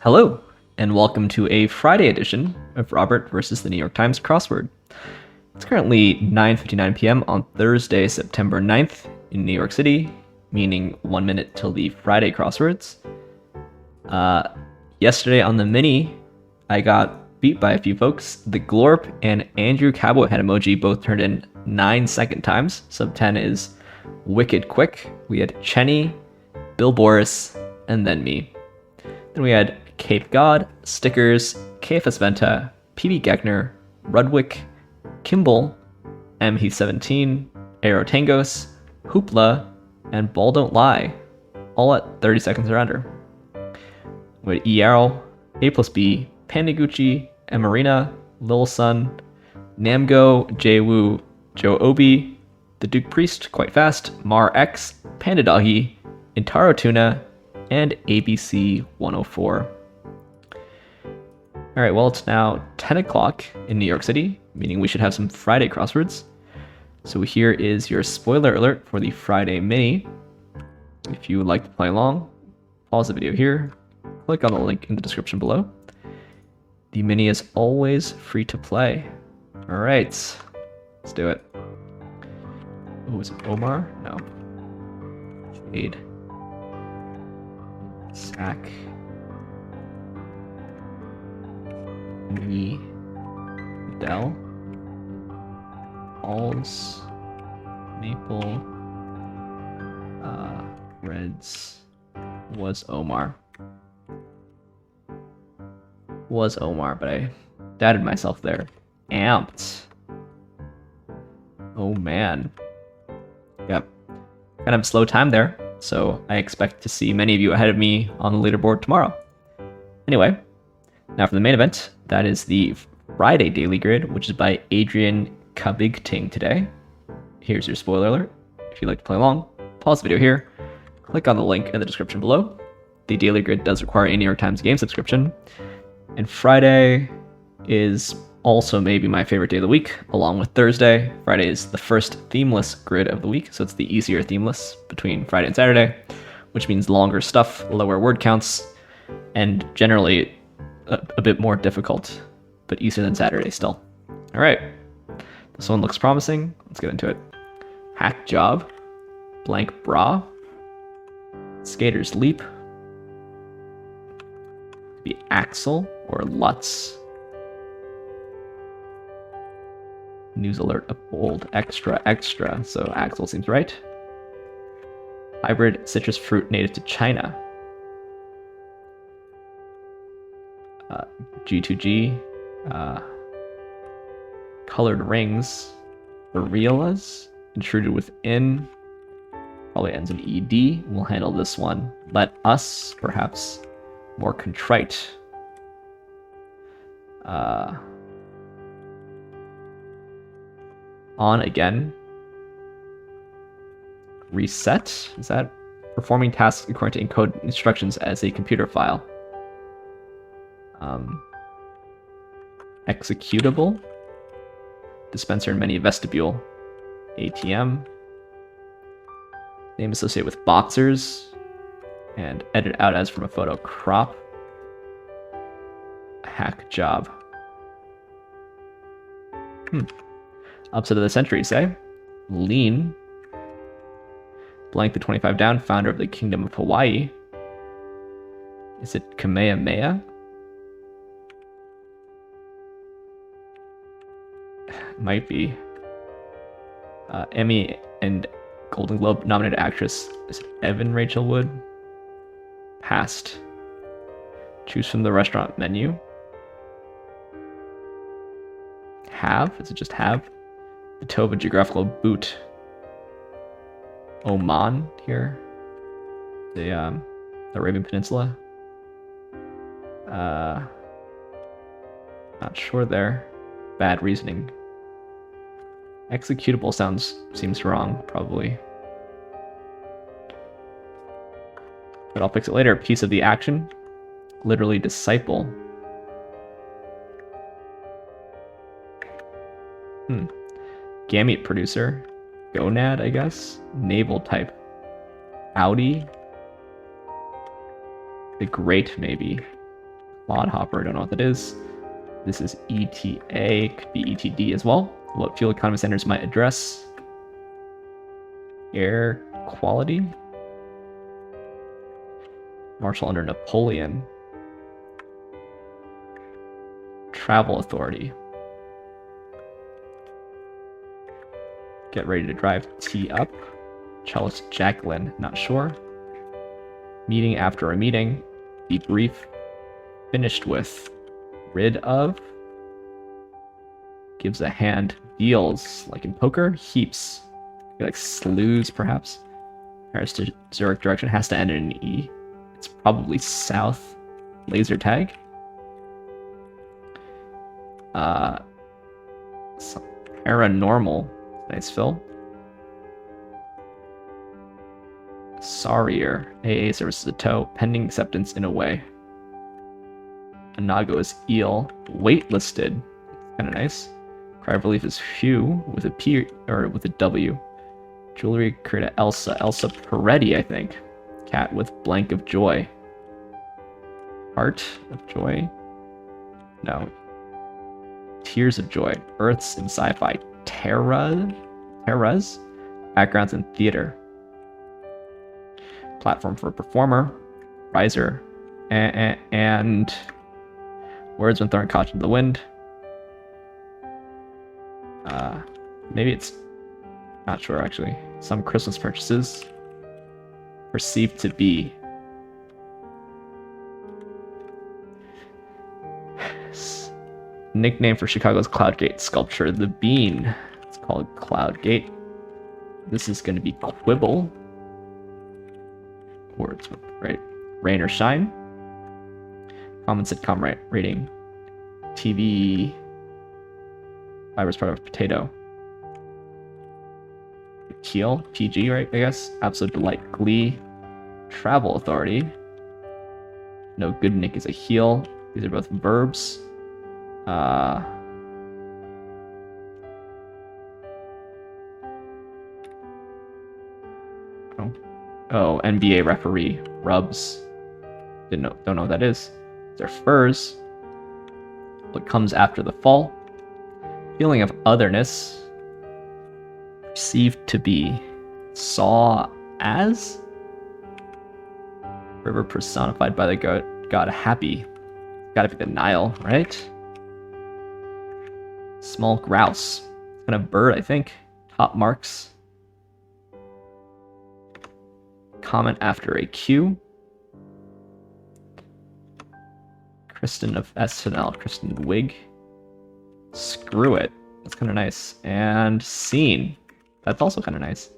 Hello, and welcome to a Friday edition of Robert versus the New York Times Crossword. It's currently 9:59 p.m. on Thursday, September 9th in New York City, meaning 1 minute till the Friday crosswords. Yesterday on the mini, I got beat by a few folks. The Glorp and Andrew Cowboy Head emoji both turned in 9-second times. Sub 10 is wicked quick. We had Chenny, Bill Boris, and then me. Then we had Cape God, Stickers, KFS Venta, PB Geckner, Rudwick, Kimball, MH17, Aero Tangos, Hoopla, and Ball Don't Lie, all at 30 seconds or under. We had ERL, A plus B, Pandagucci, Emarina, Lil Sun, Namgo, Jwoo, Joe Obi, The Duke Priest, Quite Fast, Mar X, Panda Doggy, Intaro Tuna, and ABC 104. All right, well, it's now 10 o'clock in New York City, meaning we should have some Friday crosswords. So here is your spoiler alert for the Friday mini. If you would like to play along, pause the video here, click on the link in the description below. The mini is always free to play. All right, let's do it. Oh, is it Omar? No. Shade. Sack. Me. Dell. Alls. Maple. Reds. Was Omar. Was Omar, but I doubted myself there. Amped. Oh man. Yep. Kind of a slow time there, so I expect to see many of you ahead of me on the leaderboard tomorrow. Anyway, now for the main event, that is the Friday Daily Grid, which is by Adrian Kabigting today. Here's your spoiler alert. If you'd like to play along, pause the video here, click on the link in the description below. The Daily Grid does require a New York Times game subscription, and Friday is also maybe my favorite day of the week, along with Thursday. Friday is the first themeless grid of the week, so it's the easier themeless between Friday and Saturday, which means longer stuff, lower word counts, and generally a bit more difficult, but easier than Saturday still. All right, this one looks promising. Let's get into it. Hack Job, Blank Bra, Skater's Leap, could be Axel or Lutz. News alert of bold, extra, extra, so Axel seems right. Hybrid citrus fruit native to China. G2G. Colored rings. Areolas. Intruded within. Probably ends in ED. We'll handle this one. Let us, perhaps, more contrite. On again. Reset. Is that performing tasks according to encode instructions as a computer file? Executable. Dispenser in menu vestibule. ATM. Name associated with boxers. And edit out as from a photo. Crop. Hack job. Upset of the century, say. Lean. Blank the 25 down, founder of the Kingdom of Hawaii. Is it KAMEHAMEHA? Might be. Emmy and Golden Globe nominated actress is it Evan Rachel Wood? Past. Choose from the restaurant menu. Have? Is it just have? The toe of a geographical boot. Oman here. The Arabian Peninsula. Not sure there. Bad reasoning. Executable seems wrong, probably. But I'll fix it later. Piece of the action. Literally disciple. Gamete producer. Gonad, I guess. Naval type. Audi. The Great, maybe. Clodhopper, I don't know what that is. This is ETA, could be ETD as well. What fuel economy standards might address? Air quality? Marshal under Napoleon. Travel authority. Get ready to drive T up. Cellist Jacqueline, not sure. Meeting after a meeting. Debrief. Finished with. Rid of. Gives a hand. Deals. Like in poker. Heaps. Like slews, perhaps. Paris to Zurich direction has to end in an E. It's probably south. Laser tag. Paranormal. Nice, Phil. Sorrier. AA services a tow. Pending acceptance in a way. Anago is eel. Waitlisted. Kind of nice. Cry of relief is Hugh with a P or with a W. Jewelry created Elsa. Elsa Peretti, I think. Cat with blank of joy. Heart of joy. No. Tears of joy. Earths in sci-fi. Terras. Backgrounds in theater. Platform for a performer. Riser. And words when throwing caution to the wind. Maybe it's not sure actually. Some Christmas purchases. Perceived to be. Nickname for Chicago's Cloudgate sculpture, the Bean. It's called Cloudgate. This is going to be Quibble. Words, right? Rain or shine. Common sitcom rating. TV. Fiber's part of potato. Keel, PG, right? I guess. Absolute delight, Glee. Travel authority. No, good Nick is a heel. These are both verbs. Oh, NBA referee. Rubs. Don't know what that is. They're furs. What comes after the fall? Feeling of otherness. Perceived to be. Saw as? River personified by the god happy. Gotta be the Nile, right? Small grouse. Kind of bird, I think. Top marks. Comment after a Q. Kristen of SNL. Kristen Wig. Screw it. That's kind of nice. And scene. That's also kind of nice.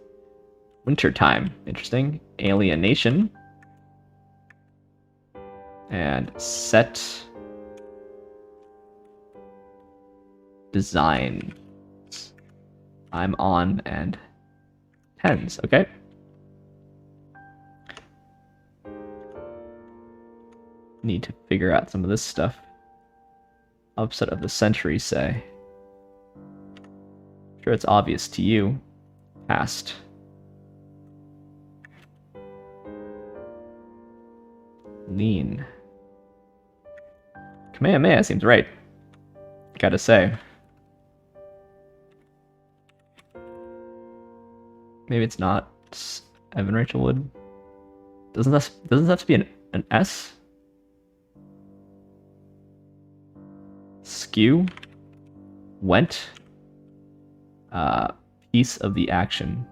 Wintertime. Interesting. Alienation. And set. Design. I'm on and tens. Okay. Need to figure out some of this stuff. Upset of the century, say. Sure, it's obvious to you. Past. Lean. Kamehameha seems right. Gotta say. Maybe it's not Evan Rachel Wood. Doesn't that have to be an S? Skew. Went. Piece of the action.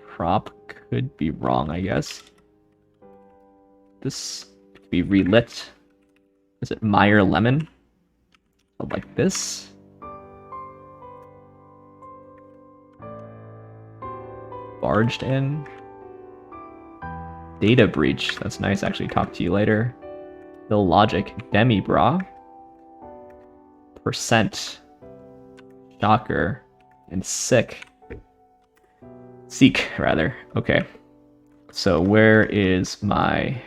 Crop could be wrong, I guess. This could be relit. Is it Meyer Lemon? Like this. Barged in. Data breach. That's nice. Actually, talk to you later. Illogic. Demi-bra. Percent. Shocker. And sick. Seek, rather. Okay. So where is my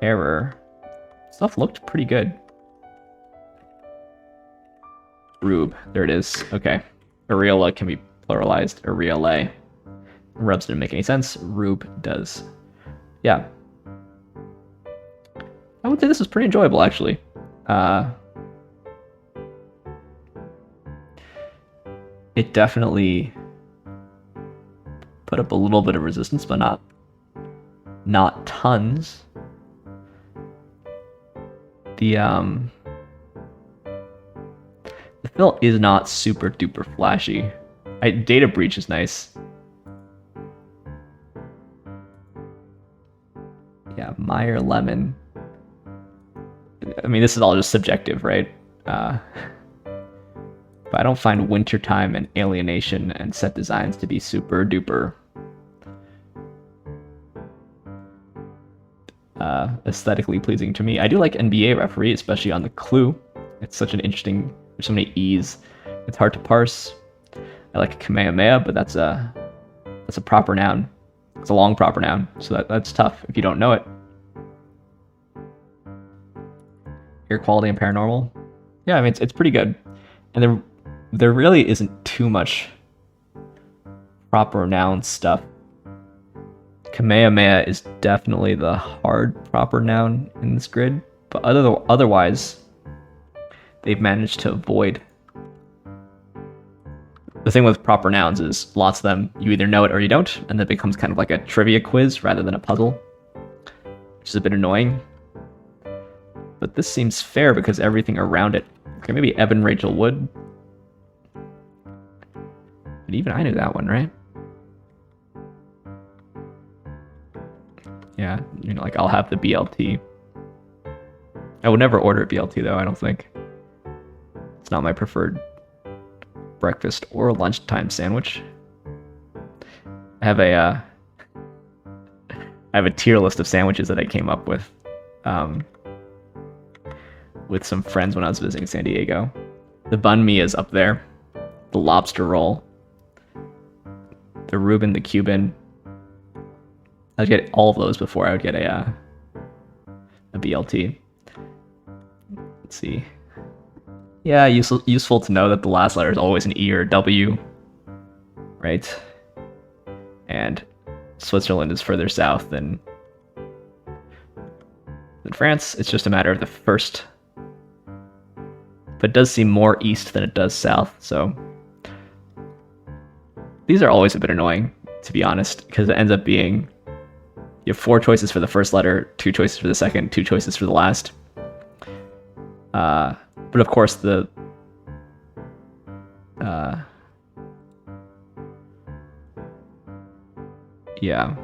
error? Stuff looked pretty good. Rube. There it is. Okay. Areola can be pluralized. Areolae. Rubs didn't make any sense. Rube does. yeah. I would say this is pretty enjoyable, actually. It definitely put up a little bit of resistance, but not tons. The fill is not super duper flashy. DATABREACH is nice. Yeah, Meyer Lemon. I mean, this is all just subjective, right? But I don't find Wintertime and Alienation and Set Designs to be super duper aesthetically pleasing to me. I do like NBAREFEREE, especially on the clue. It's such an interesting, there's so many E's. It's hard to parse. I like KAMEHAMEHA, but that's a proper noun. It's a long proper noun, so that's tough if you don't know it. Air quality and paranormal. Yeah, I mean, it's pretty good. And there really isn't too much proper noun stuff. KAMEHAMEHA is definitely the hard proper noun in this grid, but otherwise, they've managed to avoid. The thing with proper nouns is lots of them, you either know it or you don't, and it becomes kind of like a trivia quiz rather than a puzzle, which is a bit annoying. But this seems fair because everything around it. Okay, maybe Evan Rachel Wood. But even I knew that one, right? Yeah, you know, like I'll have the BLT. I would never order a BLT though, I don't think. It's not my preferred breakfast or lunchtime sandwich. I have a tier list of sandwiches that I came up with some friends when I was visiting San Diego. The banh mi is up there. The lobster roll. The Reuben, the Cuban. I'd get all of those before I would get a BLT. Let's see. Yeah, useful to know that the last letter is always an E or a W, right? And Switzerland is further south than France. It's just a matter of the first. But it does seem more east than it does south, so these are always a bit annoying, to be honest, because it ends up being you have 4 choices for the first letter, 2 choices for the second, 2 choices for the last. But of course, yeah,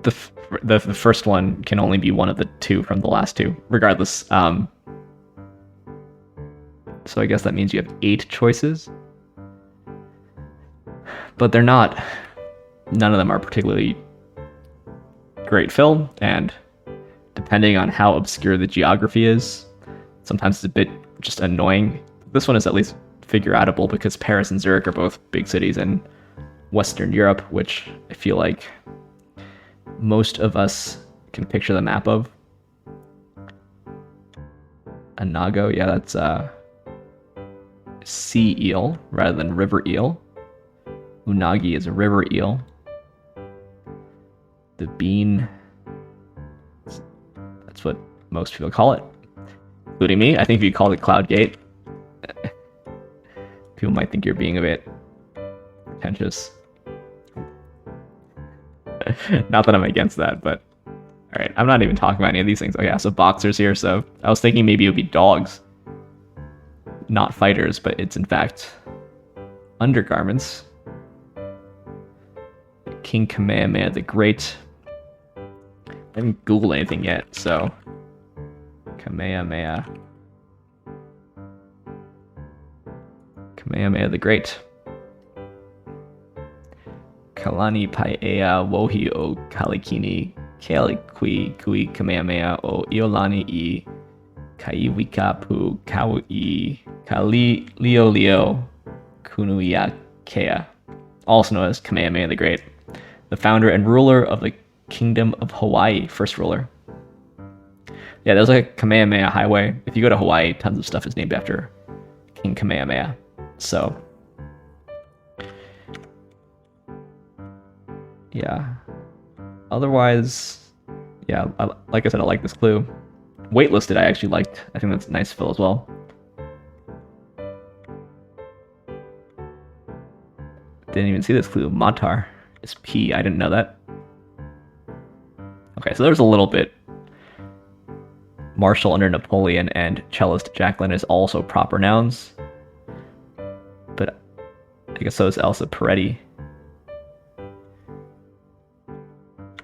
the first one can only be one of the 2 from the last 2, regardless. So I guess that means you have 8 choices, but they're not. None of them are particularly great fill, and depending on how obscure the geography is, sometimes it's a bit just annoying. This one is at least figure-outable because Paris and Zurich are both big cities in Western Europe, which I feel like most of us can picture the map of. Anago, yeah, that's sea eel rather than river eel. Unagi is a river eel. The bean, that's what most people call it, including me. I think if you called it Cloud Gate, people might think you're being a bit pretentious. Not that I'm against that, but alright, I'm not even talking about any of these things. Oh yeah, so boxers here, so I was thinking maybe it would be dogs, not fighters, but it's in fact undergarments. King Kamehameha the Great. I haven't Googled anything yet, so Kamehameha. Kamehameha the Great. Kalani Paea Wohi o Kalikini Kalikui Kui Kamehameha o Iolani I Kaiwikapu Kaui Kali Leo Leo Kunuiakea, also known as Kamehameha the Great, the founder and ruler of the Kingdom of Hawaii, first ruler. Yeah, there's like a Kamehameha highway. If you go to Hawaii, tons of stuff is named after King Kamehameha. So Yeah. Otherwise, yeah, like I said, I like this clue. Waitlisted I actually liked. I think that's a nice fill as well. Didn't even see this clue. Montar is P. I didn't know that. Okay, so there's a little bit. Marshal under Napoleon and cellist Jacqueline is also proper nouns. But I guess so is Elsa Peretti.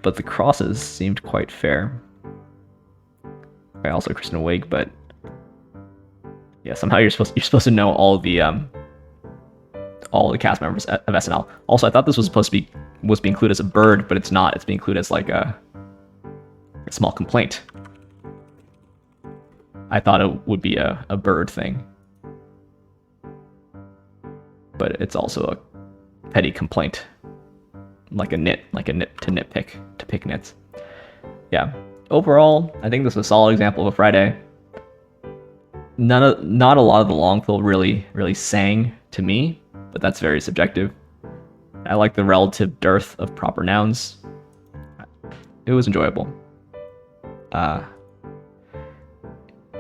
But the crosses seemed quite fair. Okay, also Kristen Wiig, but yeah, somehow you're supposed to know all the cast members of SNL. Also, I thought this was supposed to be included as a bird, but it's not. It's being included as like a small complaint. I thought it would be a bird thing, but it's also a petty complaint, like a nit to nitpick, to pick nits. Yeah. Overall, I think this is a solid example of a Friday. Not a lot of the long fill really sang to me, but that's very subjective. I like the relative dearth of proper nouns. It was enjoyable.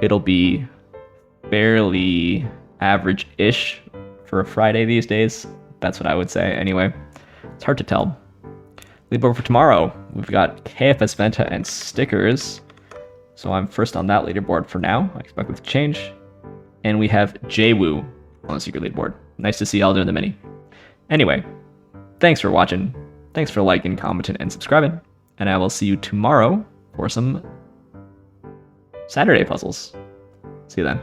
It'll be fairly average-ish for a Friday these days. That's what I would say. Anyway, it's hard to tell. Leaderboard for tomorrow. We've got KFS Venta and stickers. So I'm first on that leaderboard for now. I expect it to change. And we have JWoo on the secret leaderboard. Nice to see y'all doing the mini. Anyway, thanks for watching. Thanks for liking, commenting, and subscribing. And I will see you tomorrow for some Saturday puzzles. See you then.